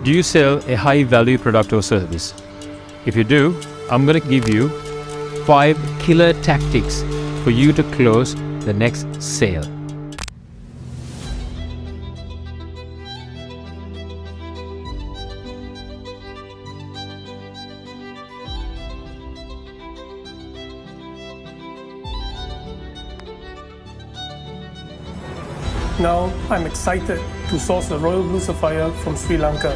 Do you sell a high value product or service? If you do, I'm going to give you 5 killer tactics for you to close the next sale. Now I'm excited to source the royal blue sapphire from Sri Lanka.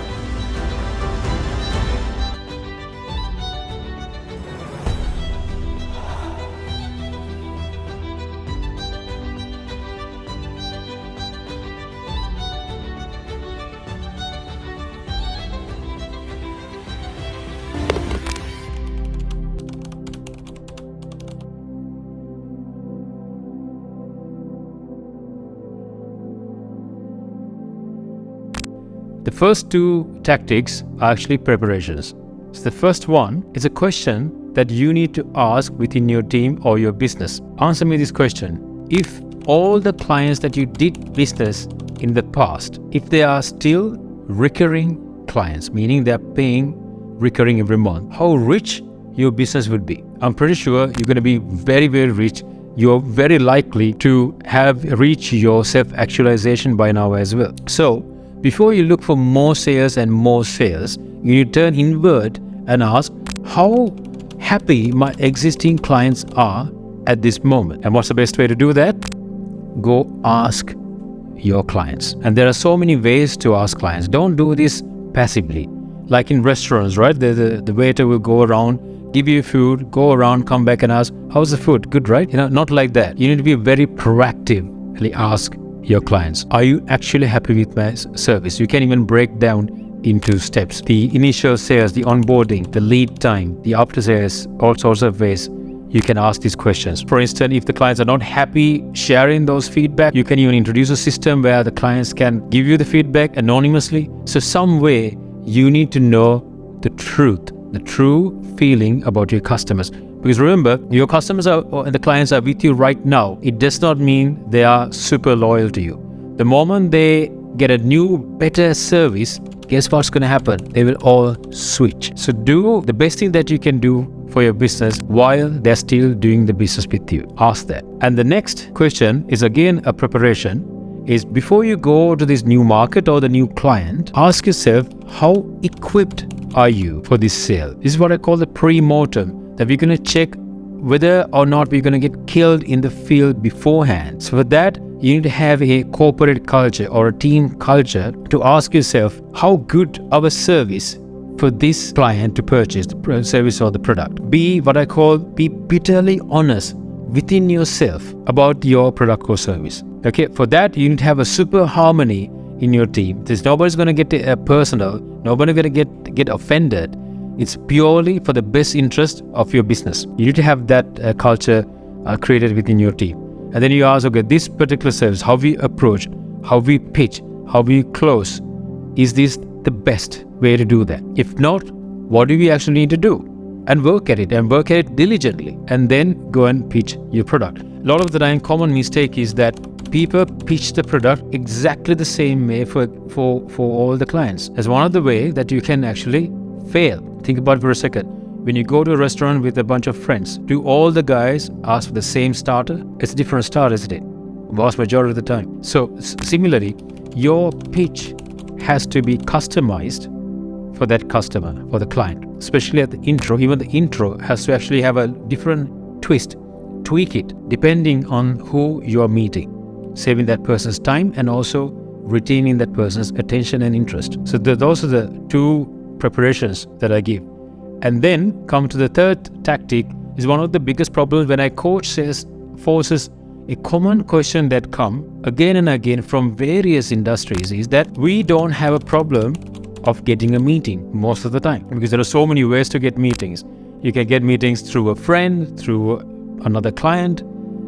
The first 2 tactics are actually preparations. So the first one is a question that you need to ask within your team or your business. Answer me this question. If all the clients that you did business in the past, if they are still recurring clients, meaning they're paying recurring every month, how rich your business would be? I'm pretty sure you're going to be very, very rich. You're very likely to have reached your self-actualization by now as well. So before you look for more sales and more sales, you need to turn inward and ask how happy my existing clients are at this moment. And what's the best way to do that? Go ask your clients. And there are so many ways to ask clients. Don't do this passively. Like in restaurants, right? The waiter will go around, give you food, go around, come back and ask, how's the food? Good, right? Not like that. You need to be very proactively ask your clients, are you actually happy with my service? You can even break down into steps. The initial sales, the onboarding, the lead time, the after sales, all sorts of ways you can ask these questions. For instance, if the clients are not happy sharing those feedback, you can even introduce a system where the clients can give you the feedback anonymously. So some way you need to know the truth, the true feeling about your customers. Because remember, your customers and the clients are with you right now. It does not mean they are super loyal to you. The moment they get a new, better service, guess what's going to happen? They will all switch. So do the best thing that you can do for your business while they're still doing the business with you. Ask that. And the next question is again a preparation. Is before you go to this new market or the new client, ask yourself, how equipped are you for this sale? This is what I call the pre-mortem. That we're going to check whether or not we're going to get killed in the field beforehand. So for that, you need to have a corporate culture or a team culture to ask yourself how good our service for this client to purchase the service or the product. Be bitterly honest within yourself about your product or service. Okay, for that, you need to have a super harmony in your team. There's nobody's going to get personal, nobody's going to get offended. It's purely for the best interest of your business. You need to have that culture created within your team. And then you ask, okay, this particular service, how we approach, how we pitch, how we close, is this the best way to do that? If not, what do we actually need to do? And work at it diligently, and then go and pitch your product. A lot of the time, common mistake is that people pitch the product exactly the same way for all the clients. As one of the way that you can actually fail. Think about it for a second. When you go to a restaurant with a bunch of friends, do all the guys ask for the same starter? It's a different starter, isn't it? Vast majority of the time. So similarly, your pitch has to be customized for that customer, for the client. Especially at the intro. Even the intro has to actually have a different twist. Tweak it depending on who you're meeting. Saving that person's time and also retaining that person's attention and interest. So those are the 2 preparations that I give. And then come to the third tactic is one of the biggest problems when I coach sales forces. A common question that come again and again from various industries is that we don't have a problem of getting a meeting most of the time, because there are so many ways to get meetings. You can get meetings through a friend, through another client,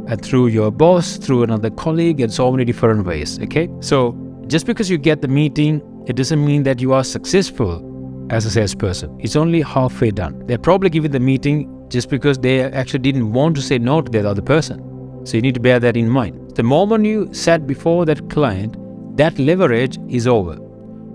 and through your boss, through another colleague, and so many different ways. Okay, so just because you get the meeting, it doesn't mean that you are successful as a salesperson. It's only halfway done. They're probably giving the meeting just because they actually didn't want to say no to the other person. So you need to bear that in mind. The moment you sat before that client, that leverage is over.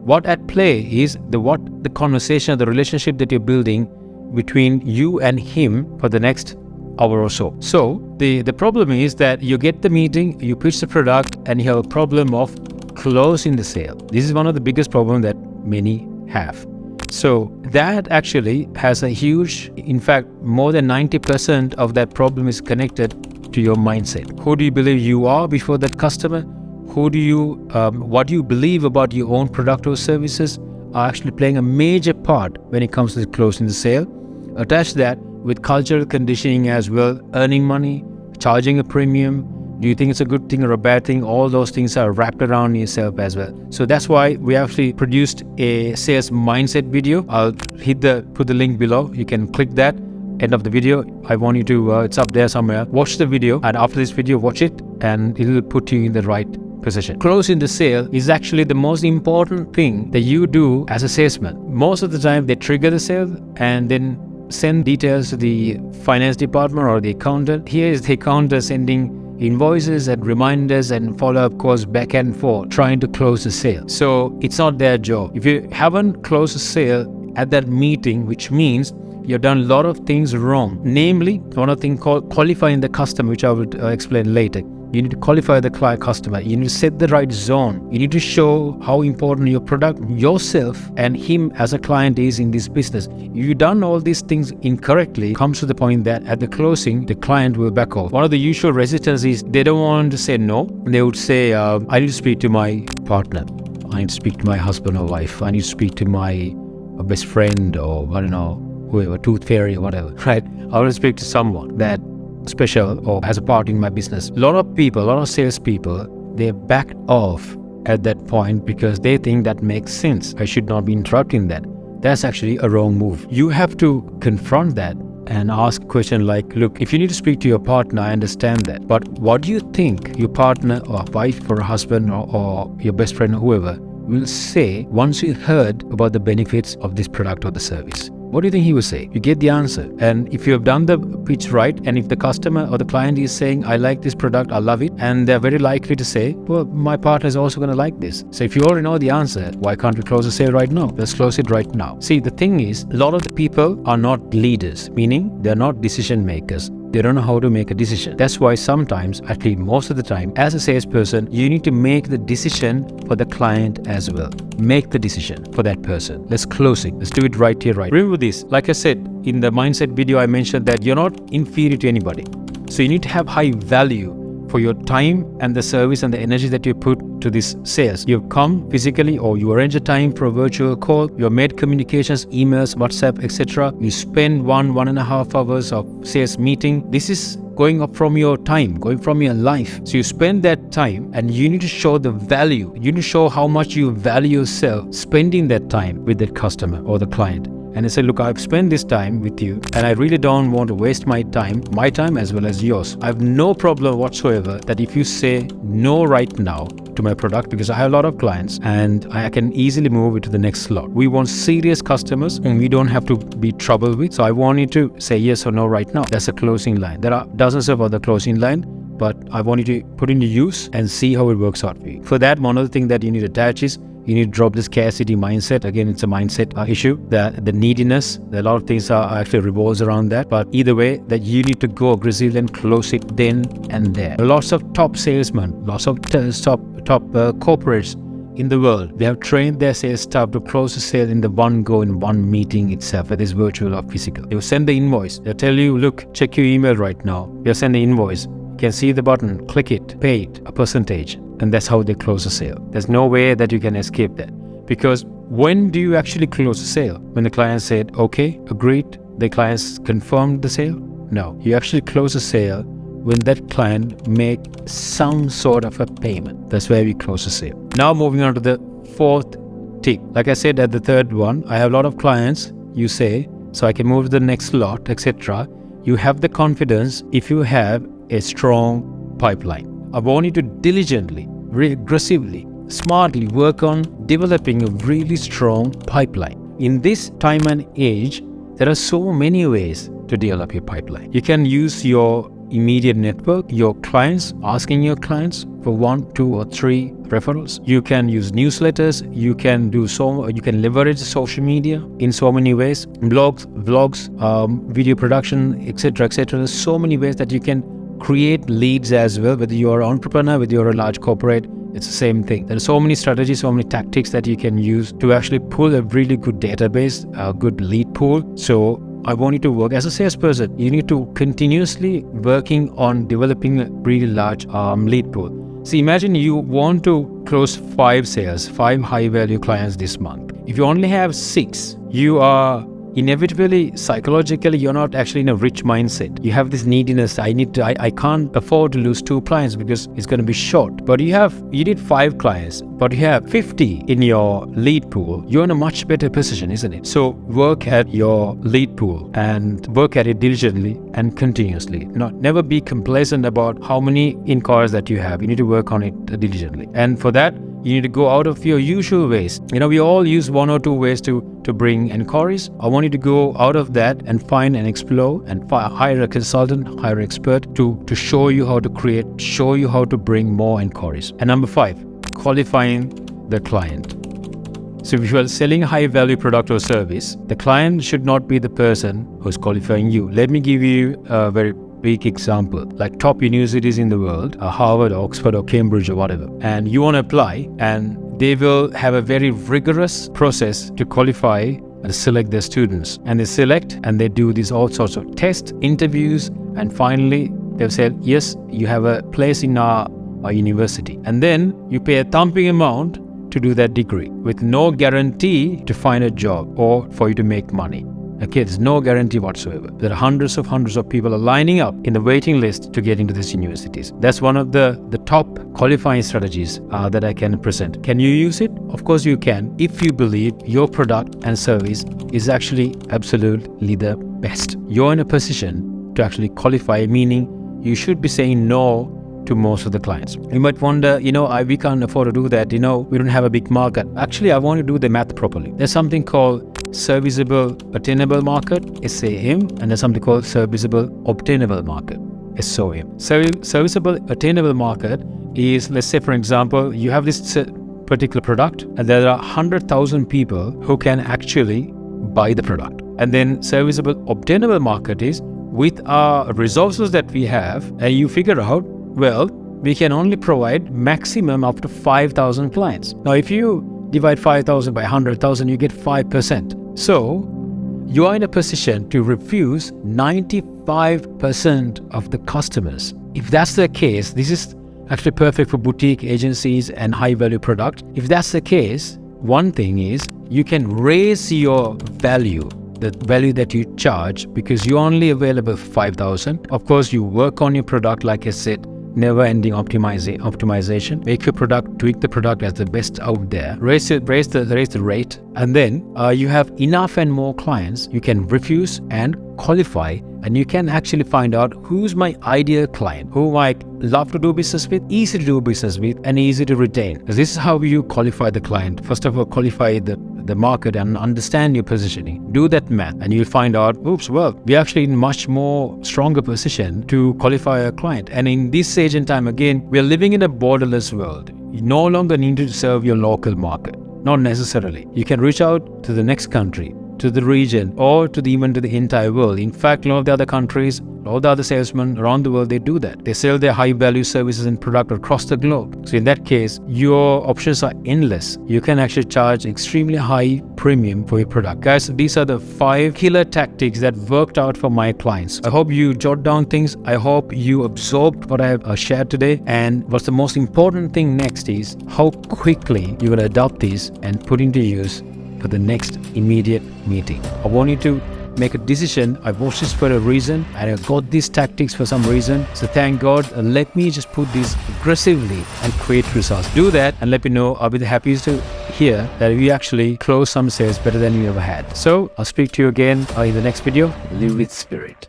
What at play is the conversation, the relationship that you're building between you and him for the next hour or so. So the problem is that you get the meeting, you pitch the product, and you have a problem of closing the sale. This is one of the biggest problems that many have. So that actually has a huge, in fact, more than 90% of that problem is connected to your mindset. Who do you believe you are before that customer? What do you believe about your own product or services are actually playing a major part when it comes to closing the sale. Attach that with cultural conditioning as well, earning money, charging a premium. Do you think it's a good thing or a bad thing? All those things are wrapped around yourself as well. So that's why we actually produced a sales mindset video. I'll put the link below. You can click that. End of the video. I want you to, it's up there somewhere. Watch the video, and after this video, watch it, and it will put you in the right position. Closing the sale is actually the most important thing that you do as a salesman. Most of the time, they trigger the sale and then send details to the finance department or the accountant. Here is the accountant sending invoices and reminders and follow-up calls back and forth trying to close the sale. So it's not their job. If you haven't closed the sale at that meeting, which means you've done a lot of things wrong, namely one of the things called qualifying the customer, which I will explain later. You need to qualify the client customer. You need to set the right zone. You need to show how important your product, yourself, and him as a client is in this business. If you've done all these things incorrectly, it comes to the point that at the closing, the client will back off. One of the usual resistance is they don't want to say no. They would say, I need to speak to my partner. I need to speak to my husband or wife. I need to speak to my best friend, or I don't know, whoever, tooth fairy or whatever, right? I want to speak to someone that special or has a part in my business. A lot of salespeople, they backed off at that point because they think that makes sense. I should not be interrupting that. That's actually a wrong move. You have to confront that and ask a question like, look, if you need to speak to your partner, I understand that. But what do you think your partner or wife or husband or your best friend or whoever will say once you heard about the benefits of this product or the service? What do you think he will say? You get the answer. And if you have done the pitch right, and if the customer or the client is saying, I like this product, I love it, and they're very likely to say, well, my partner is also going to like this. So if you already know the answer, why can't we close the sale right now? Let's close it right now. See, the thing is, a lot of the people are not leaders, meaning they're not decision makers. They don't know how to make a decision. That's why sometimes, at least most of the time, as a salesperson, you need to make the decision for the client as well. Make the decision for that person. Let's close it. Let's do it right here, right. Remember this, like I said, in the mindset video, I mentioned that you're not inferior to anybody. So you need to have high value for your time and the service and the energy that you put to this sales. You've come physically, or you arrange a time for a virtual call, you have made communications, emails, WhatsApp, etc. You spend 1.5 hours of sales meeting. This is going up from your time, going from your life. So you spend that time, and you need to show the value. You need to show how much you value yourself spending that time with that customer or the client. And I say, look, I've spent this time with you, and I really don't want to waste my time as well as yours. I have no problem whatsoever that if you say no right now to my product, because I have a lot of clients and I can easily move it to the next slot. We want serious customers and we don't have to be troubled with. So I want you to say yes or no right now. That's a closing line. There are dozens of other closing lines, but I want you to put into use and see how it works out for you. For that, one other thing that you need to attach is you need to drop the scarcity mindset. Again, it's a mindset issue. The neediness, a lot of things are actually revolves around that. But either way, that you need to go aggressive and close it then and there. Lots of top salesmen, lots of top corporates in the world, they have trained their sales staff to close the sale in the one go, in one meeting itself, whether it's virtual or physical. They will send the invoice. They'll tell you, look, check your email right now. They'll send the invoice. You can see the button, click it, pay it, a percentage. And that's how they close the sale. There's no way that you can escape that. Because when do you actually close the sale? When the client said, okay, agreed, the client confirmed the sale? No, you actually close the sale when that client make some sort of a payment. That's where we close the sale. Now moving on to the fourth tick. Like I said at the third one, I have a lot of clients, you say, so I can move to the next lot, etc. You have the confidence if you have a strong pipeline. I want you to diligently, aggressively, smartly work on developing a really strong pipeline. In this time and age, there are so many ways to develop your pipeline. You can use your immediate network, your clients, asking your clients for 1, 2, or 3 referrals. You can use newsletters. You can leverage social media in so many ways, blogs, vlogs, video production, etc., etc. There's so many ways that you can create leads as well. Whether you're an entrepreneur, whether you're a large corporate, it's the same thing. There are so many strategies, so many tactics that you can use to actually pull a really good database, a good lead pool. So I want you to work as a salesperson. You need to continuously working on developing a really large lead pool. See, imagine you want to close 5 sales, 5 high-value clients this month. If you only have 6, you are inevitably, psychologically, you're not actually in a rich mindset. You have this neediness. I can't afford to lose 2 clients because it's going to be short. But you need 5 clients, but you have 50 in your lead pool. You're in a much better position, isn't it? So work at your lead pool and work at it diligently and continuously. Never be complacent about how many inquiries that you have. You need to work on it diligently. And for that, you need to go out of your usual ways. We all use 1 or 2 ways to bring inquiries. I want you to go out of that and find and explore and hire a consultant, hire an expert to show you how to create, show you how to bring more inquiries. And number 5, qualifying the client. So if you are selling a high-value product or service, the client should not be the person who's qualifying you. Let me give you a very big example, like top universities in the world, Harvard, Oxford, or Cambridge, or whatever, and you want to apply, and they will have a very rigorous process to qualify and select their students. And they select and they do these all sorts of tests, interviews, and finally they've said, yes, you have a place in our university. And then you pay a thumping amount to do that degree with no guarantee to find a job or for you to make money. Okay, there's no guarantee whatsoever. There are hundreds of people are lining up in the waiting list to get into these universities. That's one of the top qualifying strategies that I can present. Can you use it? Of course you can, if you believe your product and service is actually absolutely the best. You're in a position to actually qualify, meaning you should be saying no to most of the clients. You might wonder, we can't afford to do that. We don't have a big market. Actually, I want to do the math properly. There's something called serviceable attainable market, SAM, and there's something called serviceable obtainable market, SOM. Serviceable attainable market is, let's say, for example, you have this particular product and there are 100,000 people who can actually buy the product. And then serviceable obtainable market is with our resources that we have, and you figure out, well, we can only provide maximum up to 5,000 clients. Now, if you divide 5,000 by 100,000, you get 5%. So you are in a position to refuse 95% of the customers. If that's the case, this is actually perfect for boutique agencies and high-value product. If that's the case, one thing is you can raise your value, the value that you charge, because you're only available for 5,000. Of course, you work on your product, like I said, never-ending optimization. Make your product, tweak the product as the best out there. Raise the rate, and then you have enough and more clients. You can refuse and qualify, and you can actually find out who's my ideal client, who I love to do business with, easy to do business with, and easy to retain. This is how you qualify the client. First of all, qualify the market and understand your positioning. Do that math and you'll find out, we're actually in much more stronger position to qualify a client. And in this age and time, again, we're living in a borderless world. You no longer need to serve your local market. Not necessarily. You can reach out to the next country, to the region, or even to the entire world. In fact, a lot of the other countries, all the other salesmen around the world, they do that. They sell their high-value services and product across the globe. So in that case, your options are endless. You can actually charge extremely high premium for your product. Guys, these are the 5 killer tactics that worked out for my clients. I hope you jot down things. I hope you absorbed what I have shared today. And what's the most important thing next is how quickly you're going to adopt these and put into use for the next immediate meeting. I want you to make a decision. I watched this for a reason and I got these tactics for some reason. So thank God, let me just put these aggressively and create results. Do that and let me know. I'll be the happiest to hear that we actually close some sales better than you ever had. So I'll speak to you again in the next video. Live with spirit.